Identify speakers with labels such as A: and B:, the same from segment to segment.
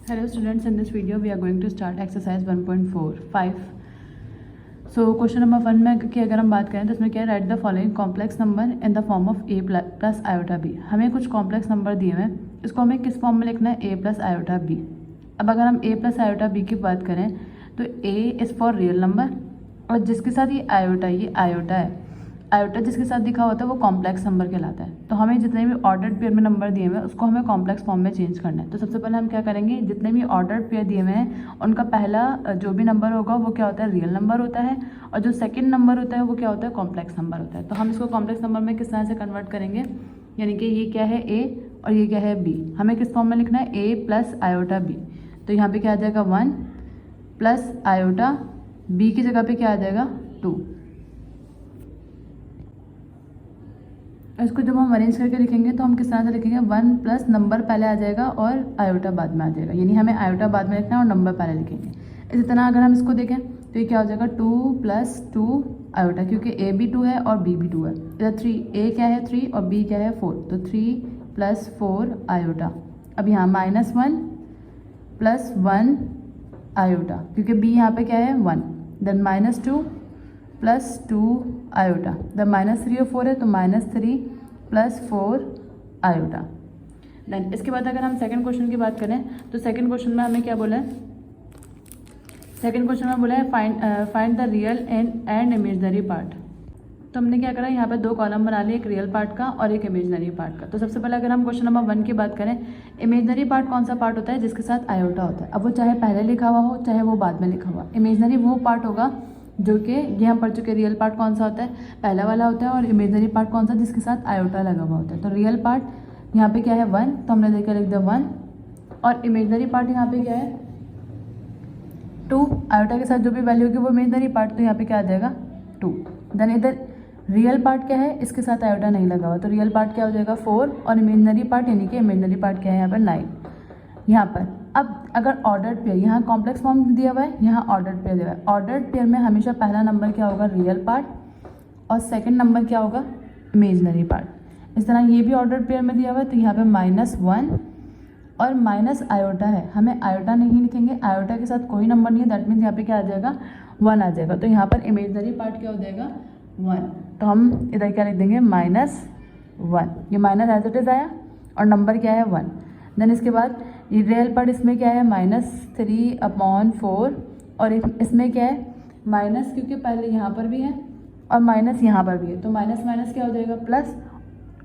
A: Hello students, in this video we are going to start exercise 1.45. So question number 1 में कि अगर हम बात करें तो इसमें क्या है, right the following complex number in the form of a plus iota b। हमें कुछ कॉम्प्लेक्स नंबर दिए हुए हैं, इसको हमें किस फॉर्म में लिखना है, a प्लस आयोटा b। अब अगर हम a प्लस आयोटा b की बात करें तो a is for real number और जिसके साथ ये आयोटा है, आयोटा जिसके साथ दिखा होता है वो कॉम्प्लेक्स नंबर कहलाता है। तो हमें जितने भी ऑर्डर्ड पेयर में नंबर दिए हुए हैं उसको हमें कॉम्प्लेक्स फॉर्म में चेंज करना है। तो सबसे पहले हम क्या करेंगे, जितने भी ऑर्डर्ड पेयर दिए हुए हैं उनका पहला जो भी नंबर होगा वो क्या होता है, रियल नंबर होता है, और जो सेकंड नंबर होता है वो क्या होता है, कॉम्प्लेक्स नंबर होता है। तो हम इसको कॉम्प्लेक्स नंबर में किस तरह से कन्वर्ट करेंगे, यानी कि ये क्या है a और ये क्या है b। हमें किस फॉर्म में लिखना है, a प्लस आयोटा b। तो यहाँ पे क्या आ जाएगा 1 प्लस आयोटा b की जगह पे क्या आ जाएगा 2। इसको जब हम अरेंज करके लिखेंगे तो हम किस तरह से लिखेंगे, 1 प्लस नंबर पहले आ जाएगा और आयोटा बाद में आ जाएगा, यानी हमें आयोटा बाद में लिखना है और नंबर पहले लिखेंगे। इसी तरह अगर हम इसको देखें तो ये क्या हो जाएगा 2 प्लस 2 आयोटा, क्योंकि a भी 2 है और b भी 2 है। इधर 3, a क्या है 3 और b क्या है 4, तो 3 प्लस 4 आयोटा। अब यहाँ -1 प्लस 1 आयोटा, क्योंकि b यहाँ पे क्या है 1, देन -2 प्लस 2 आयोटा, द -3 और 4 है तो -3 प्लस 4 आयोटा। देन इसके बाद अगर हम सेकंड क्वेश्चन की बात करें तो सेकंड क्वेश्चन में हमें क्या बोला है, सेकंड क्वेश्चन में बोला है find the real and imaginary part. तो हमने क्या करा, यहाँ पे दो कॉलम बना लिए, एक रियल पार्ट का और एक इमेजनरी पार्ट का। तो सबसे पहले अगर हम क्वेश्चन नंबर 1 की बात करें, इमेजनरी पार्ट कौन सा पार्ट होता है, जिसके साथ आयोटा होता है। अब वो चाहे पहले लिखा हुआ हो चाहे वो बाद में लिखा हुआ। इमेजनरी वो पार्ट होगा जो कि ये हम पढ़ चुके, रियल पार्ट कौन सा होता है, पहला वाला होता है, और इमेजनरी पार्ट कौन सा, जिसके साथ आयोटा लगा हुआ होता है। तो रियल पार्ट यहाँ पे क्या है 1, तो हमने देखकर लिख दिया 1, और इमेजनरी पार्ट यहाँ पे क्या है 2। आयोटा के साथ जो भी वैल्यू होगी वो इमेजनरी पार्ट, तो यहाँ पे क्या आ जाएगा 2। देन इधर रियल पार्ट क्या है, इसके साथ आयोटा नहीं लगा हुआ, तो रियल पार्ट क्या हो जाएगा 4, और इमेजनरी पार्ट यानी कि इमेजनरी पार्ट क्या है यहाँ पर 9 यहाँ पर। अब अगर ऑर्डर्ड पेयर, यहाँ कॉम्प्लेक्स फॉर्म दिया हुआ है, यहाँ ऑर्डर्ड पेयर दिया हुआ है। ऑर्डर्ड पेयर में हमेशा पहला नंबर क्या होगा, रियल पार्ट, और सेकंड नंबर क्या होगा, इमेजनरी पार्ट। इस तरह ये भी ऑर्डर्ड पेयर में दिया हुआ है, तो यहाँ पे -1 और माइनस आयोटा है, हमें आयोटा नहीं लिखेंगे, आयोटा के साथ कोई नंबर नहीं है, दैट मीन्स यहाँ पे क्या आ जाएगा 1 आ जाएगा। तो यहाँ पर इमेजनरी पार्ट क्या हो जाएगा 1, तो हम इधर क्या लिख देंगे -1। ये माइनस एज इट इज़ आया और नंबर क्या है 1। देन इसके बाद ये रियल पार्ट, इसमें क्या है -3/4, और इसमें क्या है माइनस, क्योंकि पहले यहाँ पर भी है और माइनस यहाँ पर भी है, तो माइनस माइनस क्या हो जाएगा प्लस,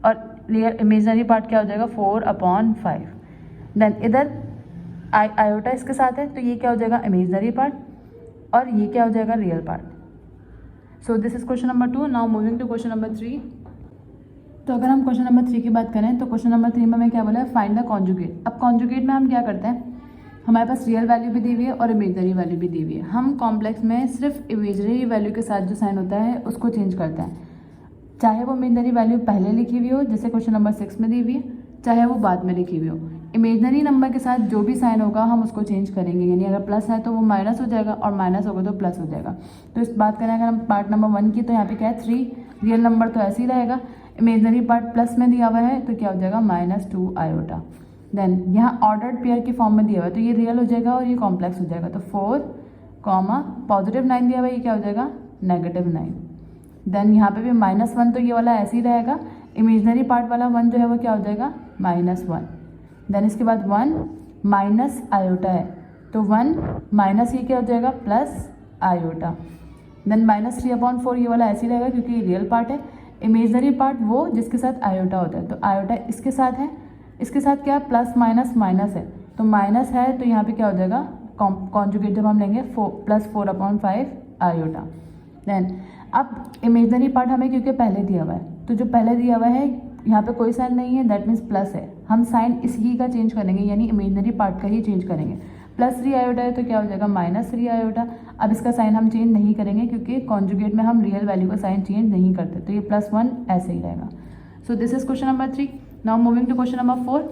A: और रियल इमेजनरी पार्ट क्या हो जाएगा 4/5। देन इधर आयोटा इसके साथ है, तो ये क्या हो जाएगा इमेजनरी पार्ट, और ये क्या हो जाएगा real part. So this is question number 2। Now moving to question number 3। तो अगर हम क्वेश्चन नंबर 3 की बात करें तो क्वेश्चन नंबर 3 में हमें क्या बोला है, फाइंड द कॉन्जुगेट। अब कॉन्जुगेट में हम क्या करते हैं, हमारे पास रियल वैल्यू भी दी हुई है और इमेजनरी वैल्यू भी दी हुई है। हम कॉम्प्लेक्स में सिर्फ इमेजनरी वैल्यू के साथ जो साइन होता है उसको चेंज करते हैं, चाहे वो इमेजनरी वैल्यू पहले लिखी हुई हो जैसे क्वेश्चन नंबर 6 में दी हुई है, चाहे वो बाद में लिखी हुई हो। इमेजनरी नंबर के साथ जो भी साइन होगा हम उसको चेंज करेंगे, यानी अगर प्लस है तो वो माइनस हो जाएगा और माइनस होगा तो प्लस हो जाएगा। तो इस बात करें अगर हम पार्ट नंबर 1 की, तो यहाँ पे क्या है 3, रियल नंबर तो ऐसे ही रहेगा, इमेजनरी पार्ट प्लस में दिया हुआ है तो क्या हो जाएगा -2 आयोटा। देन यहाँ ऑर्डर्ड पेयर की फॉर्म में दिया हुआ है तो ये रियल हो जाएगा और ये कॉम्प्लेक्स हो जाएगा, तो 4, +9 दिया हुआ है, ये क्या हो जाएगा -9। देन यहाँ पे भी -1, तो ये वाला ऐसे ही रहेगा, इमेजनरी पार्ट वाला 1 जो है वो क्या हो जाएगा -1। देन इसके बाद 1 माइनस आयोटा है, तो 1 माइनस ये क्या हो जाएगा प्लस आयोटा। देन -3/4 ये वाला ऐसे ही रहेगा क्योंकि ये रियल पार्ट है, इमेजनरी पार्ट वो जिसके साथ आयोटा होता है, तो आयोटा इसके साथ है, इसके साथ क्या है प्लस माइनस माइनस है, तो माइनस है तो यहाँ पे क्या हो जाएगा कॉन्जुगेट जब हम लेंगे +4/5 आयोटा। देन अब इमेजनरी पार्ट हमें क्योंकि पहले दिया हुआ है, तो जो पहले दिया हुआ है यहाँ पे कोई साइन नहीं है, दैट मीन्स प्लस है, हम साइन इसी का चेंज करेंगे, यानी इमेजनरी पार्ट का ही चेंज करेंगे। +3 आयोटा है तो क्या हो जाएगा -3 आयोटा। अब इसका साइन हम चेंज नहीं करेंगे क्योंकि कॉन्जुगेट में हम रियल वैल्यू का साइन चेंज नहीं करते, तो ये +1 ऐसे ही रहेगा। So this is question number 3। Now moving to question number 4।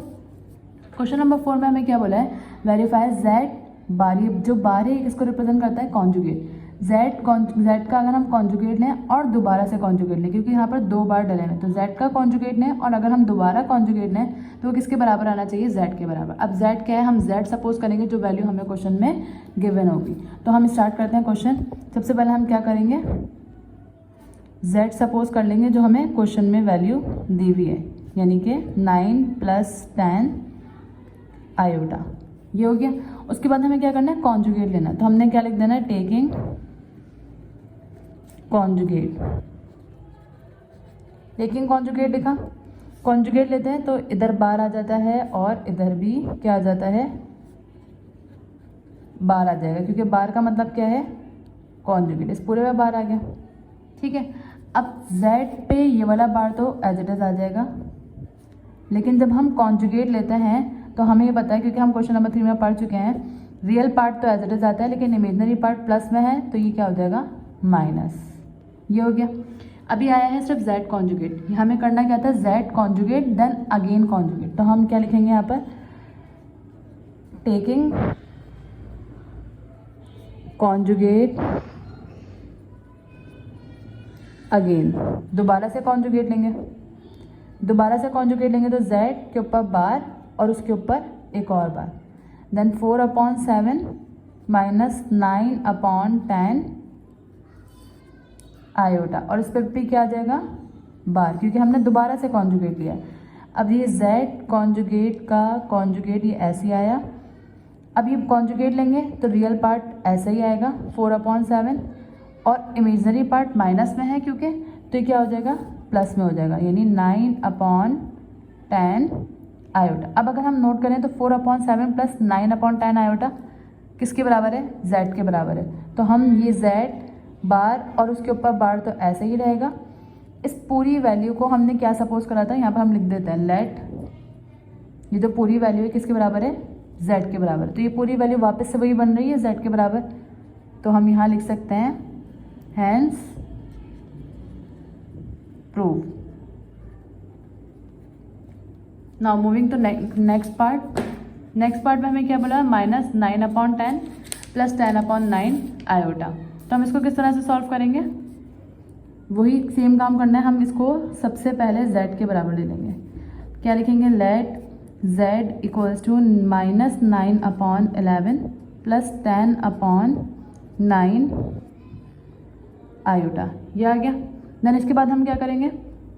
A: Question number 4 में हमें क्या बोला है, वेरीफाई Z बार, जो बार है इसको रिप्रेजेंट करता है कॉन्जुगेट। जेड का अगर हम कॉन्जुगेट लें और दोबारा से कॉन्जुगेट लें, क्योंकि यहाँ पर 2 बार डले हैं, तो जेड का कॉन्जुगेट लें और अगर हम दोबारा कॉन्जुगेट लें तो वो किसके बराबर आना चाहिए, जेड के बराबर। अब जेड क्या है, हम जेड सपोज करेंगे जो वैल्यू हमें क्वेश्चन में गिवन होगी। तो हम स्टार्ट करते हैं क्वेश्चन। सबसे पहले हम क्या करेंगे, जेड सपोज कर लेंगे जो हमें क्वेश्चन में वैल्यू दी हुई है, यानी कि 9 + 10 आयोटा, ये हो गया। उसके बाद हमें क्या करना है, कॉन्जुगेट लेना है। तो हमने क्या लिख देना है, टेकिंग कॉन्जुगेट। टेकिंग कॉन्जुगेट लिखा, कॉन्जुगेट लेते हैं तो इधर बार आ जाता है और इधर भी क्या आ जाता है, बार आ जाएगा, क्योंकि बार का मतलब क्या है, कॉन्जुगेट। इस पूरे में बार आ गया, ठीक है। अब z पे ये वाला बार तो एज इट इज़ आ जाएगा, लेकिन जब हम कॉन्जुगेट लेते हैं तो हमें ये पता है, क्योंकि हम क्वेश्चन नंबर 3 में पढ़ चुके हैं, रियल पार्ट तो एज इट इज़ आता है, लेकिन इमेजनरी पार्ट प्लस में है, तो ये क्या हो जाएगा, माइनस। ये हो गया। अभी आया है सिर्फ z कॉन्जुगेट। हमें करना क्या था, z conjugate then again conjugate. तो हम क्या लिखेंगे यहाँ पर, टेकिंग कॉन्जुगेट अगेन, दोबारा से कॉन्जुगेट लेंगे। दोबारा से कॉन्जुगेट लेंगे तो z के ऊपर बार और उसके ऊपर एक और बार, देन 4/7 - 9/10 आयोटा, और इस पर भी क्या आ जाएगा, बार, क्योंकि हमने दोबारा से कॉन्जुगेट लिया। अब ये z कॉन्जुगेट का कॉन्जुगेट ये ऐसे ही आया। अब ये कॉन्जुगेट लेंगे तो रियल पार्ट ऐसे ही आएगा 4/7, और इमेजनरी पार्ट माइनस में है क्योंकि, तो ये क्या हो जाएगा, प्लस में हो जाएगा, यानी 9/10 आयोटा। अब अगर हम नोट करें तो 4/7 + 9/10 आयोटा किसके बराबर है, z के बराबर है। तो हम ये z बार और उसके ऊपर बार तो ऐसे ही रहेगा। इस पूरी वैल्यू को हमने क्या सपोज करा था, यहाँ पर हम लिख देते हैं लेट, ये जो पूरी वैल्यू है किसके बराबर है, z के बराबर। तो ये पूरी वैल्यू वापस से वही बन रही है z के बराबर। तो हम यहाँ लिख सकते हैं hence proved. Now moving to next part. Next part में हमें क्या बोला, -9/10 + 10/9 आयोटा। तो हम इसको किस तरह से सॉल्व करेंगे, वही सेम काम करना है। हम इसको सबसे पहले z के बराबर ले लेंगे। क्या लिखेंगे, लेट z = -9/11 + 10/9 आयोटा, ये आ गया। देन इसके बाद हम क्या करेंगे,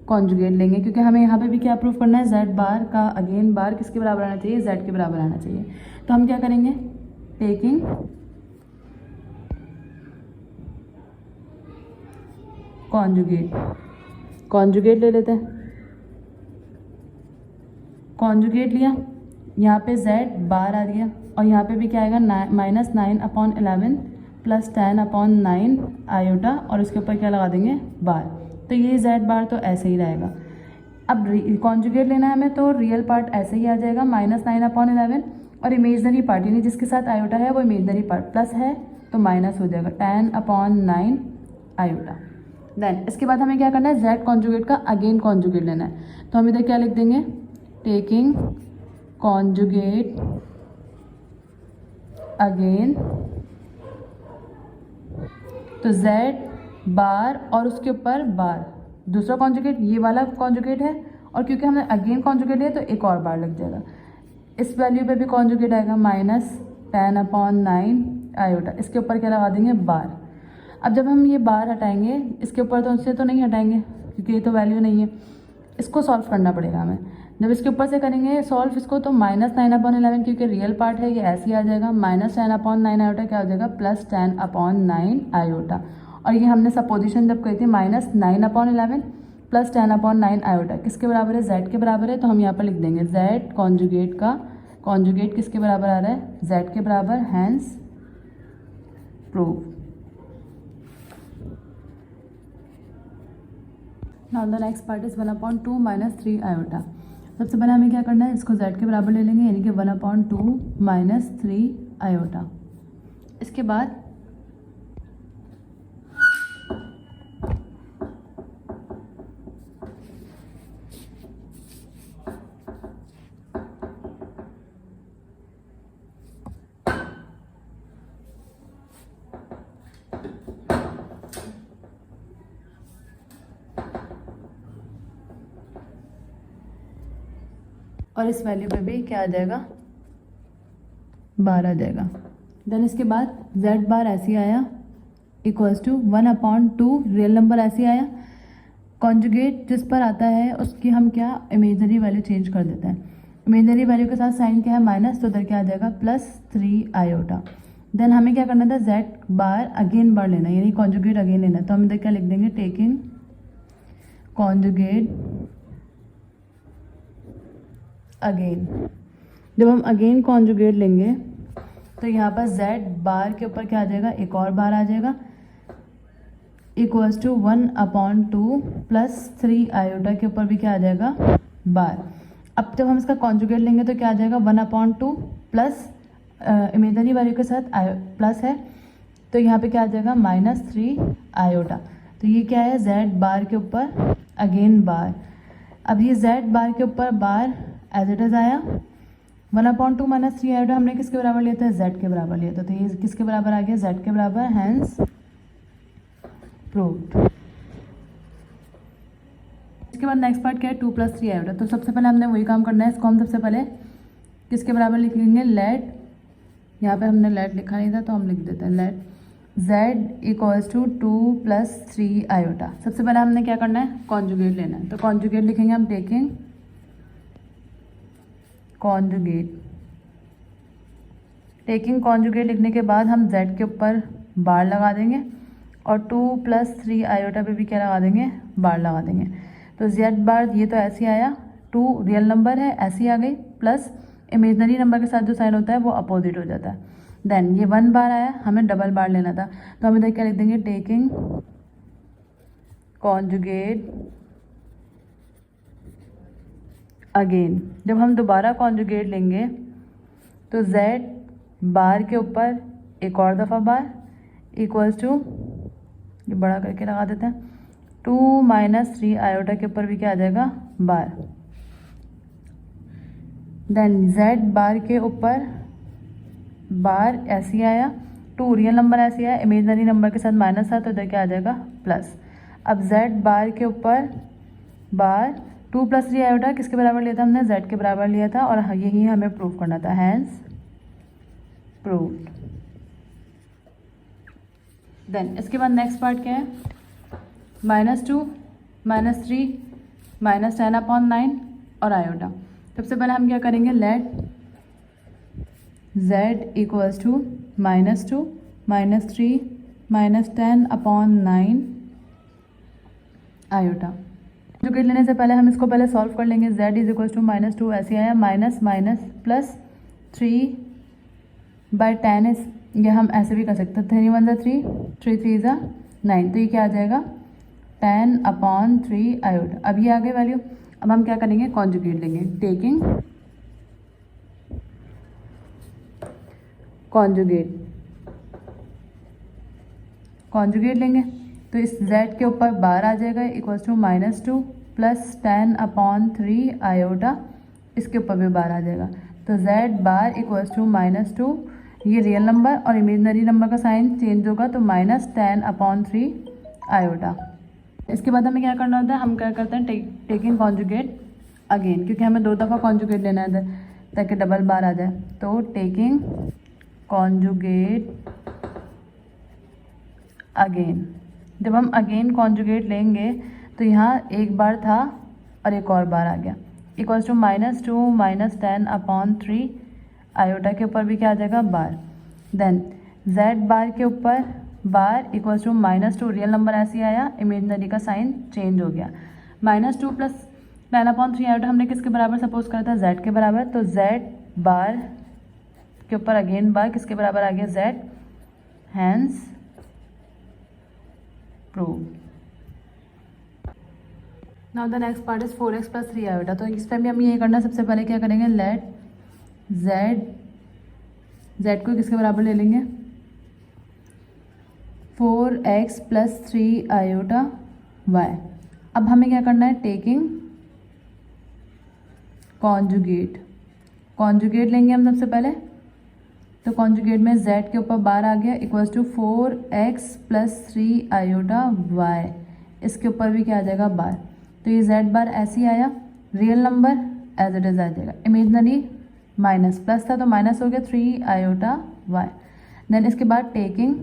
A: कॉन्जुगेट लेंगे, क्योंकि हमें यहाँ पे भी क्या प्रूफ करना है, z बार का अगेन बार किसके बराबर आना चाहिए, z के बराबर आना चाहिए। तो हम क्या करेंगे, टेकिंग कॉन्जुगेट ले लेते हैं। कॉन्जुगेट लिया, यहाँ पे z बार आ गया और यहाँ पे भी क्या आएगा, -9/11 + 10/9 आयोटा, और उसके ऊपर क्या लगा देंगे, बार। तो ये z बार तो ऐसे ही रहेगा। अब कॉन्जुगेट लेना है हमें, तो रियल पार्ट ऐसे ही आ जाएगा -9/11, और इमेजनरी पार्ट यानी जिसके साथ आयोटा है वो इमेजनरी पार्ट प्लस है तो माइनस हो जाएगा 10/9 आयोटा। देन इसके बाद हमें क्या करना है, z कॉन्जुगेट का अगेन कॉन्जुगेट लेना है। तो हम इधर क्या लिख देंगे, टेकिंग कॉन्जुगेट अगेन, तो z बार और उसके ऊपर बार, दूसरा कॉन्जुगेट ये वाला कॉन्जुगेट है, और क्योंकि हमने अगेन कॉन्जुगेट लिया तो एक और बार लग जाएगा। इस वैल्यू पे भी कॉन्जुगेट आएगा -10/9 आयोटा, इसके ऊपर क्या लगा देंगे, बार। अब जब हम ये बार हटाएंगे, इसके ऊपर तो उससे तो नहीं हटाएंगे क्योंकि ये तो वैल्यू नहीं है, इसको सॉल्व करना पड़ेगा हमें। जब इसके ऊपर से करेंगे सॉल्व इसको, तो -9/11 क्योंकि रियल पार्ट है ये ऐसे ही आ जाएगा, -10/9 आयोटा क्या हो जाएगा, +10/9 आयोटा। और ये हमने सपोजिशन जब कही थी -9/11 + 10/9 आयोटा किसके बराबर है, z के बराबर है। तो हम यहाँ पर लिख देंगे z कॉन्जुगेट का कॉन्जुगेट किसके बराबर आ रहा है, z के बराबर, hence proved. Now the next part is 1/2 - 3 iota. सबसे पहले हमें क्या करना है, इसको z के बराबर ले लेंगे, यानी कि 1/2 - 3 आयोटा। इसके बाद और इस वैल्यू पे भी क्या आ जाएगा, बार आ जाएगा। देन इसके बाद z बार ऐसे आया इक्वल्स टू 1/2, रियल नंबर ऐसे आया। कॉन्जुगेट जिस पर आता है उसकी हम क्या इमेजनरी वैल्यू चेंज कर देते हैं। इमेजनरी वैल्यू के साथ साइन क्या है माइनस, तो उधर क्या आ जाएगा +3 आयोटा। देन हमें क्या करना था, z बार अगेन बार लेना, यानी कॉन्जुगेट अगेन लेना। तो हम इधर क्या लिख देंगे, टेकिंग कॉन्जुगेट अगेन। जब हम अगेन कॉन्जुगेट लेंगे तो यहाँ पर z बार के ऊपर क्या आ जाएगा, एक और बार आ जाएगा इक्वल्स टू 1/2 +3 आयोटा के ऊपर भी क्या आ जाएगा, बार। अब जब हम इसका कॉन्जुगेट लेंगे तो क्या आ जाएगा, 1/2 प्लस इमेजनरी वैल्यू के साथ प्लस है, तो यहाँ पे क्या आ जाएगा -3 आयोटा। तो ये क्या है, z बार के ऊपर अगेन बार। अब ये z बार के ऊपर बार एज इट इज़ आया। 1/2 -3 आयोटा हमने किसके बराबर लिया था, z के बराबर लिया था। तो ये किसके बराबर आ गया, z के बराबर, हैंस प्रूव्ड। इसके बाद नेक्स्ट पार्ट क्या है, 2 + 3 आयोटा। तो सबसे पहले हमने वही काम करना है, इसको हम सबसे पहले किसके बराबर लिखेंगे, लेट, यहाँ पे हमने लेट लिखा नहीं था तो हम लिख देते हैं let z equals to 2 + 3 iota. सबसे पहले हमने क्या करना है, कॉन्जुगेट लेना है। तो कॉन्जुगेट लिखेंगे हम, टेकिंग कॉन्जुगेट। टेकिंग कॉन्जुगेट लिखने के बाद हम z के ऊपर बार लगा देंगे और 2 + 3 आयोटा पे भी क्या लगा देंगे, बार लगा देंगे। तो z बार ये तो ऐसे आया, 2 रियल नंबर है ऐसी आ गई, प्लस इमेजनरी नंबर के साथ जो साइन होता है वो अपोजिट हो जाता है। देन ये 1 बार आया, हमें डबल बार लेना था, तो हम इधर क्या लिख देंगे, टेकिंग कॉन्जुगेट अगेन। जब हम दोबारा कॉन्जुगेट लेंगे तो z बार के ऊपर एक और दफ़ा बार इक्वल्स टू, ये बड़ा करके लगा देते हैं, 2 - 3 आयोटा के ऊपर भी क्या आ जाएगा, बार। देन z बार के ऊपर बार ऐसे आया, 2 रियल नंबर ऐसे आया, इमेजनरी नंबर के साथ माइनस था तो इधर क्या आ जाएगा, प्लस। अब z बार के ऊपर बार 2 + 3 आयोटा किसके बराबर लिया था हमने, z के बराबर लिया था, और यही हमें प्रूव करना था, हैंस प्रूव्ड। देन इसके बाद नेक्स्ट पार्ट क्या है, -2 -3 -10/9 और आयोटा। सबसे पहले हम क्या करेंगे, let z equals to -2 -3 -10/9 iota. Conjugate लेने से पहले हम इसको पहले सॉल्व कर लेंगे। z इज इक्वल्स टू -2 ऐसे आया, माइनस माइनस प्लस 3/10 इस, ये हम ऐसे भी कर सकते हैं, 3 1 3 3 3 9, तो ये क्या आ जाएगा 10/3 आयोटा। अब ये आ गई वैल्यू। अब हम क्या करेंगे, कॉन्जुगेट लेंगे, टेकिंग कॉन्जुगेट लेंगे तो इस z के ऊपर बार आ जाएगा इक्वल्स टू -2 + 10/3 आयोटा, इसके ऊपर भी बार आ जाएगा। तो z बार इक्वल्स टू -2, ये रियल नंबर और इमेजनरी नंबर का साइन चेंज होगा तो -10/3 आयोटा। इसके बाद हमें क्या करना होता है, हम क्या करते हैं, टेकिंग कॉन्जुगेट अगेन, क्योंकि हमें 2 दफ़ा कॉन्जुगेट लेना है ताकि डबल बार आ जाए। तो टेकिंग कॉन्जुगेट अगेन। जब हम अगेन कॉन्जुगेट लेंगे तो यहाँ एक बार था और एक और बार आ गया, इक्वल्स टू -2 -10/3 आयोटा के ऊपर भी क्या आ जाएगा, बार। देन z बार के ऊपर बार इक्वल्स टू -2, रियल नंबर ऐसे आया, इमेजनरी का साइन चेंज हो गया। -2 + 10/3 आयोटा हमने किसके बराबर सपोज करा था, z के बराबर। तो z बार के ऊपर अगेन बार किसके बराबर आ गया, z, hence proved. Now the next part is 4x + 3 iota. तो इस टाइम भी हम ये करना है, सबसे पहले क्या करेंगे, लेट z को किसके बराबर ले लेंगे, 4x + 3 आयोटा y। अब हमें क्या करना है, टेकिंग कॉन्जुगेट लेंगे हम सबसे पहले। तो कॉन्जुगेट में z के ऊपर बार आ गया equals to 4x + 3 iota y, इसके ऊपर भी क्या आ जाएगा, बार। तो ये z बार ऐसे ही आया, real number as it is आ जाएगा। इमेजनरी माइनस, प्लस था तो माइनस हो गया 3 आयोटा वाई। देन इसके बाद टेकिंग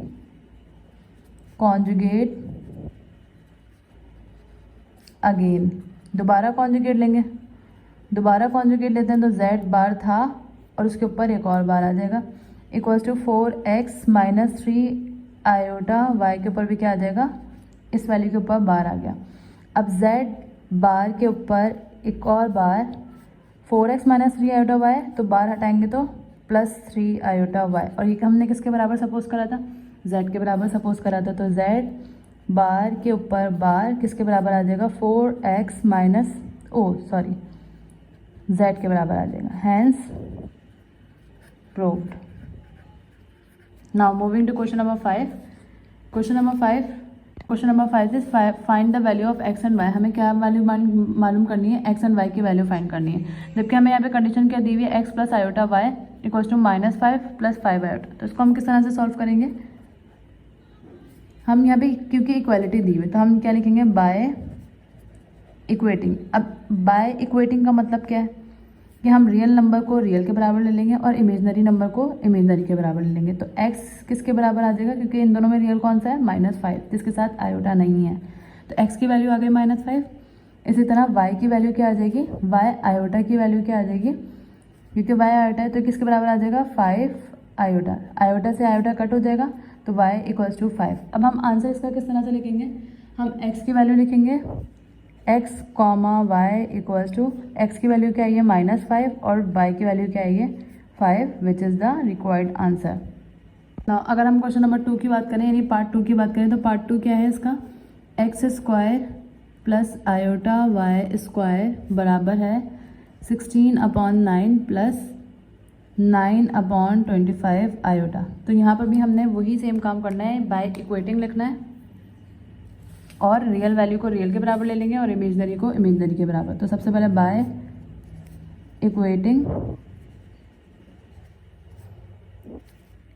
A: कॉन्जुगेट अगेन, दोबारा कॉन्जुगेट लेंगे, दोबारा कॉन्जुगेट लेते हैं तो z बार था और उसके ऊपर एक और बार आ जाएगा, equals to 4x minus 3 iota y के ऊपर भी क्या आ जाएगा, इस वैल्यू के ऊपर बार आ गया। अब z बार के ऊपर एक और बार 4x माइनस 3 आयोटा वाई, तो बार हटाएंगे तो प्लस 3 आयोटा वाई, और ये हमने किसके बराबर सपोज करा था, z के बराबर सपोज करा था। तो z बार के ऊपर बार किसके बराबर आ जाएगा, 4x माइनस z के बराबर आ जाएगा, hence proved. Now moving to question number 5। Question number 5 is find the value of x and y। हमें क्या वैल्यू मालूम करनी है, x एंड y की वैल्यू फाइंड करनी है। जबकि हमें यहाँ पे कंडीशन क्या दी हुई है, x plus iota y equals to -5 plus 5 iota. तो इसको हम किस तरह से सॉल्व करेंगे, हम यहाँ पे क्योंकि इक्वालिटी दी हुई है तो हम क्या लिखेंगे, बाय इक्वेटिंग। अब बाय इक्वेटिंग का मतलब क्या है कि हम रियल नंबर को रियल के बराबर ले लेंगे और इमेजनरी नंबर को इमेजनरी के बराबर ले लेंगे। तो x किसके बराबर आ जाएगा, क्योंकि इन दोनों में रियल कौन सा है, -5, जिसके साथ आयोटा नहीं है, तो x की वैल्यू आ गई -5। इसी तरह y की वैल्यू क्या आ जाएगी, y आयोटा की वैल्यू क्या आ जाएगी, क्योंकि y आयोटा है तो किसके बराबर आ जाएगा, 5 आयोटा। आयोटा से आयोटा कट हो जाएगा तो y इक्वल्स टू 5। अब हम आंसर इसका किस तरह से लिखेंगे, हम x की वैल्यू लिखेंगे x comma y equals to, x की वैल्यू क्या है, -5 और y की वैल्यू क्या है, 5, which is the required answer. Now अगर हम क्वेश्चन नंबर 2 की बात करें, यानी पार्ट 2 की बात करें, तो पार्ट 2 क्या है इसका, x square plus iota y square बराबर है 16/9 प्लस 9/25 आयोटा। तो यहाँ पर भी हमने वही सेम काम करना है, बाय इक्वेटिंग लिखना है और रियल वैल्यू को रियल के बराबर ले लेंगे और इमेजनरी को इमेजनरी के बराबर। तो सबसे पहले बाय इक्वेटिंग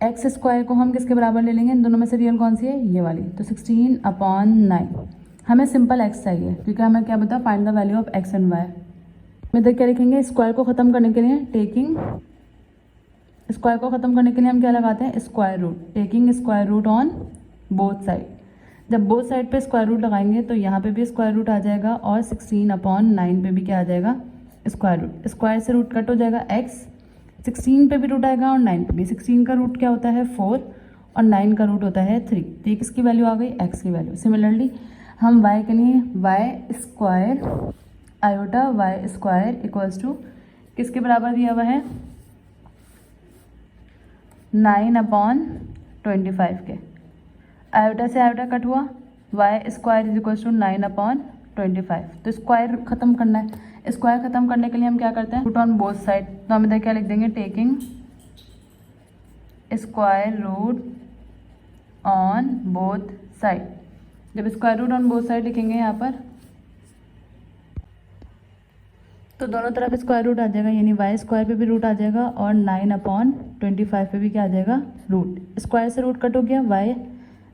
A: एक्स स्क्वायर को हम किसके बराबर ले लेंगे, इन दोनों में से रियल कौन सी है, ये वाली, तो 16/9। हमें सिंपल एक्स चाहिए क्योंकि हमें क्या बता, find the value of x and y. में इधर क्या लिखेंगे, स्क्वायर को ख़त्म करने के लिए टेकिंग, स्क्वायर को ख़त्म करने के लिए हम क्या लगाते हैं, square root, taking square root on both side. जब बोथ साइड पे स्क्वायर रूट लगाएंगे तो यहाँ पे भी स्क्वायर रूट आ जाएगा और 16/9 पे भी क्या आ जाएगा, स्क्वायर रूट। स्क्वायर से रूट कट हो जाएगा x, 16 पे भी रूट आएगा और 9 पे भी। 16 का रूट क्या होता है 4 और 9 का रूट होता है 3। तो ये किसकी वैल्यू आ गई, x की वैल्यू। सिमिलरली हम y के लिए y square iota y square equals to किसके बराबर दिया हुआ है, 9/25 के। आयोटा से आयोटा कट हुआ, y square is equals to 9/25। तो स्क्वायर खत्म करना है, स्क्वायर खत्म करने के लिए हम क्या करते हैं, रूट ऑन बोथ साइड। तो हम इधर क्या लिख देंगे, taking square root on both side. जब square root on both side लिखेंगे यहाँ पर तो दोनों तरफ स्क्वायर रूट आ जाएगा, यानी y स्क्वायर पे भी रूट आ जाएगा और 9/25 पे भी क्या आ जाएगा, रूट। स्क्वायर से रूट कट हो गया, y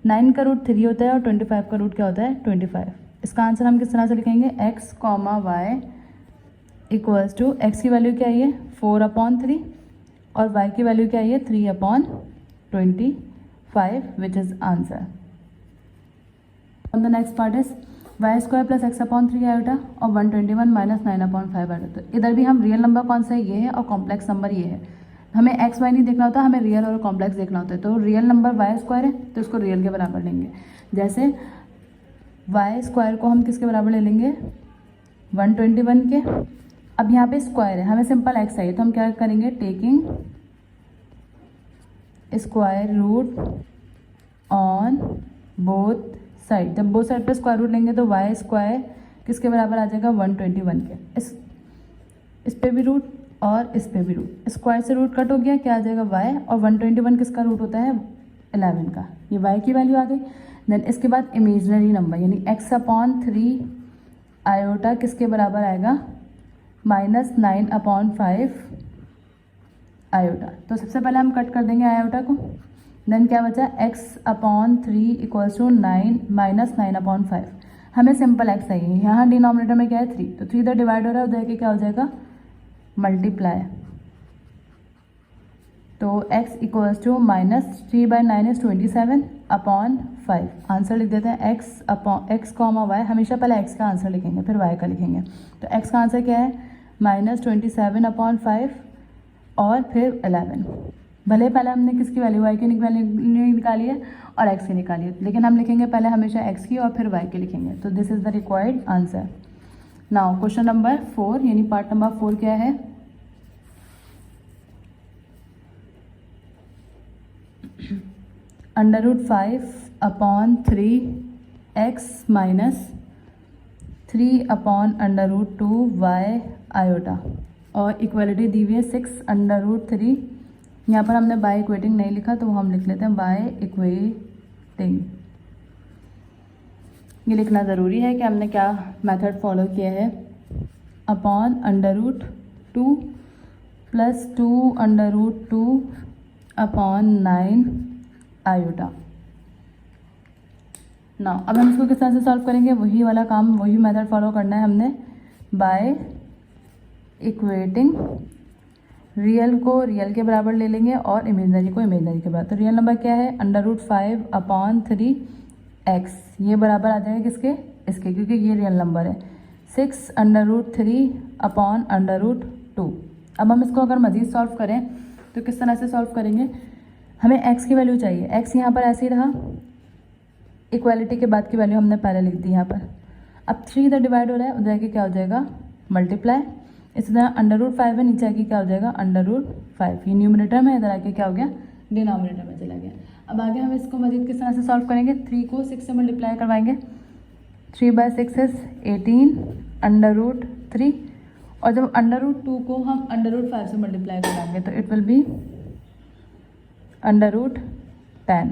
A: 9 का रूट 3 होता है और 25 का रूट क्या होता है, 25। इसका आंसर हम किस तरह से लिखेंगे, x comma y equals to, x की वैल्यू क्या है 4/3 और y की वैल्यू क्या है 3/25, which is answer. The next part is y square plus x/3 iota और 121 माइनस 9/5 आयोटा। तो इधर भी हम रियल नंबर कौन सा है, ये है, और कॉम्प्लेक्स नंबर ये है। हमें एक्स वाई नहीं देखना होता, हमें रियल और कॉम्प्लेक्स देखना होता है। तो रियल नंबर वाई स्क्वायर है तो इसको रियल के बराबर लेंगे। जैसे वाई स्क्वायर को हम किसके बराबर ले लेंगे, 121 के। अब यहाँ पे स्क्वायर है, हमें सिंपल एक्स चाहिए तो हम क्या करेंगे, taking square root on both side. जब बोथ साइड पे स्क्वायर रूट लेंगे तो वाई स्क्वायर किसके बराबर आ जाएगा, 121 के। इस पे भी रूट और इस पे भी रूट, स्क्वायर से रूट कट हो गया, क्या आ जाएगा y, और 121 किसका रूट होता है 11 का, ये y की वैल्यू आ गई। देन इसके बाद इमेजनरी नंबर यानी x/3 आयोटा किसके बराबर आएगा, -9/5 आयोटा। तो सबसे पहले हम कट कर देंगे आयोटा को, देन क्या बचा, x/3 इक्वल्स टू 9 माइनस 9/5। हमें सिंपल x चाहिए, यहाँ डिनोमिनेटर में क्या है 3, तो 3 इधर डिवाइड हो रहा है, उधर के क्या हो जाएगा मल्टीप्लाई, तो x equals to -3/9 is 27 upon 5। Answer लिख देते हैं x कॉमा y, हमेशा पहले x का आंसर लिखेंगे फिर y का लिखेंगे। तो x का आंसर क्या है -27 अपॉन 5 और फिर 11। भले पहले हमने किसकी वैल्यू y की वैल्यू निकाली है और x की निकाली है, लेकिन हम लिखेंगे पहले हमेशा x की और फिर y की लिखेंगे। तो this is the required answer. Now question number 4 यानी पार्ट नंबर 4 क्या है, √5 upon 3x minus 3 upon √2 y iota, और इक्वलिटी दी हुई है 6√3। यहाँ पर हमने बाय इक्वेटिंग नहीं लिखा तो हम लिख लेते हैं बाय इक्वेटिंग। ये लिखना ज़रूरी है कि हमने क्या मेथड फॉलो किया है, अपॉन √2 प्लस 2√2 अपॉन 9 आयोटा। ना अब हम इसको किस तरह से सॉल्व करेंगे, वही वाला काम, वही मेथड फॉलो करना है हमने, बाय इक्वेटिंग। रियल को रियल के बराबर ले लेंगे और इमेजनरी को इमेजनरी के बराबर। तो रियल नंबर क्या है √5 अपॉन 3x, ये बराबर आ जाएगा किसके, इसके, क्योंकि ये रियल नंबर है। 6√3 अपॉन √2। अब हम इसको अगर मज़ीद सॉल्व करें तो किस तरह से सॉल्व करेंगे, हमें x की वैल्यू चाहिए। x यहाँ पर ऐसे ही रहा, इक्वालिटी के बाद की वैल्यू हमने पहले लिख दी यहाँ पर। अब 3 इधर डिवाइड हो रहा है, उधर आके क्या हो जाएगा मल्टीप्लाई। इसी तरह √5 है, नीचे आके क्या हो जाएगा √5। ये न्यूमरेटर में, इधर आके क्या हो गया डिनोमिनेटर में चला गया। अब आगे हम इसको मजीद किस तरह से सॉल्व करेंगे, 3 को 6 से मल्टीप्लाई करवाएंगे। 3/6 इज 18 √3, और जब √2 को हम √5 से मल्टीप्लाई करवाएंगे तो इट विल बी √10।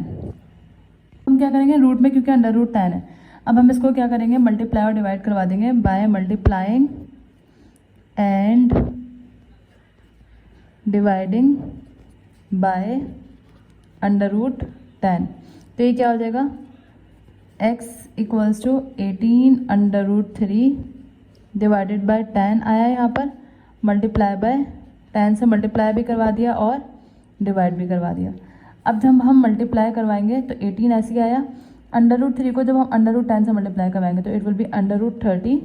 A: हम क्या करेंगे रूट में, क्योंकि √10 है। अब हम इसको क्या करेंगे मल्टीप्लाई और डिवाइड करवा देंगे by multiplying and dividing by √10। तो ये क्या हो जाएगा x equals to 18 √3 divided by 10 आया यहाँ पर, मल्टीप्लाई बाय 10 से मल्टीप्लाई भी करवा दिया और डिवाइड भी करवा दिया। अब जब हम मल्टीप्लाई करवाएंगे तो 18 ऐसे ही आया, √3 को जब हम √10 से मल्टीप्लाई करवाएंगे तो इट विल बी √30,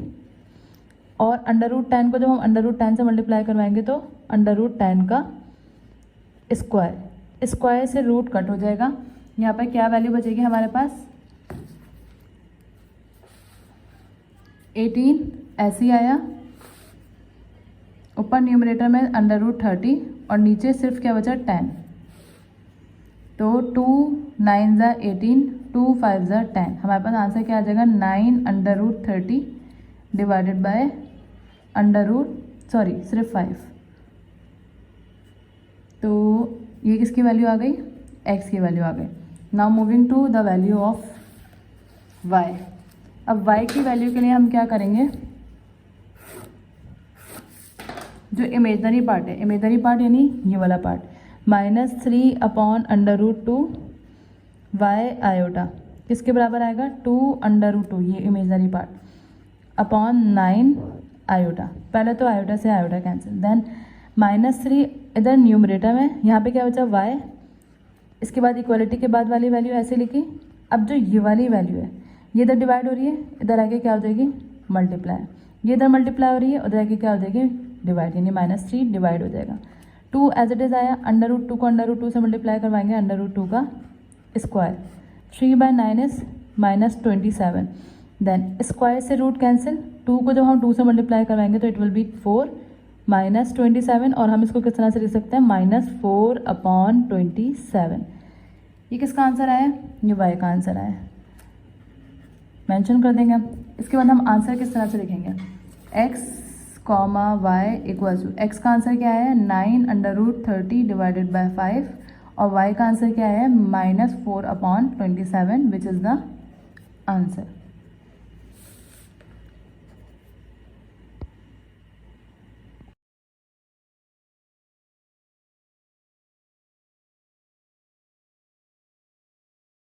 A: और √10 को जब हम √10 से मल्टीप्लाई करवाएंगे तो √10 का स्क्वायर, स्क्वायर से रूट कट हो जाएगा। यहाँ पर क्या वैल्यू बचेगी हमारे पास 18 ऐसे ही आया, ऊपर न्यूमरेटर में √30 और नीचे सिर्फ क्या बचा 10। तो 2 9 ज़ा 18, 2 5 ज़ा 10, हमारे पास आंसर क्या आ जाएगा 9 √30 डिवाइडेड बाय सिर्फ 5। तो ये किसकी वैल्यू आ गई, x की वैल्यू आ गई। Now moving to the value of y। अब y की वैल्यू के लिए हम क्या करेंगे, जो इमेजनरी पार्ट है, इमेजनरी पार्ट यानी ये वाला पार्ट, -3 अपॉन √2 y आयोटा किसके बराबर आएगा 2 √2, ये इमेजनरी पार्ट, अपॉन 9 आयोटा। पहले तो आयोटा से आयोटा कैंसिल, देन -3 इधर न्यूमरेटर में, यहाँ पे क्या बचा y, इसके बाद इक्वलिटी के बाद वाली वैल्यू ऐसे लिखी। अब जो ये वाली वैल्यू है ये इधर डिवाइड हो रही है, इधर आके क्या हो जाएगी मल्टीप्लाई, ये इधर मल्टीप्लाई हो रही है, उधर आके क्या हो जाएगी डिवाइड, यानी -3 डिवाइड हो जाएगा। 2 एज इट इज़ आया, √2 को √2 से मल्टीप्लाई करवाएंगे, √2 का स्क्वायर, 3/9 इज -27, देन स्क्वायर से रूट कैंसिल, 2 को जब हम 2 से मल्टीप्लाई करवाएंगे तो इट विल बी 4 -27, और हम इसको किस तरह से लिख सकते हैं -4/27। ये किसका आंसर आया, ये y का आंसर आया, मेंशन कर देंगे हम। इसके बाद हम आंसर किस तरह से लिखेंगे, x, y equals to, x का आंसर क्या है 9 √30 डिवाइडेड बाय 5, और y का आंसर क्या है -4/27 विच इज़ द आंसर।